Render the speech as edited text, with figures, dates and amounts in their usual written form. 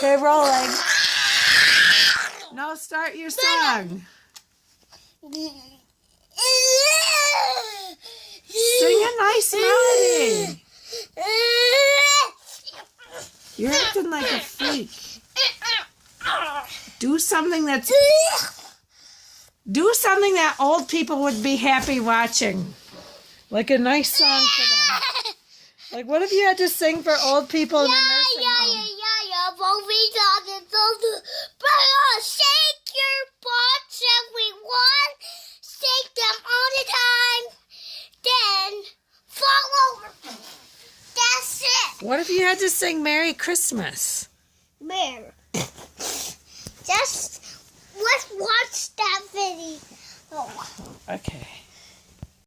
Okay, rolling. Now start your song. Sing a nice melody. You're acting like a freak. Do something that old people would be happy watching. Like a nice song for them. Like, what if you had to sing for old people in a nursing home? Shake your butts, everyone. Shake them all the time. Then fall over. That's it. What if you had to sing Merry Christmas? Where? Just let's watch that video. Okay.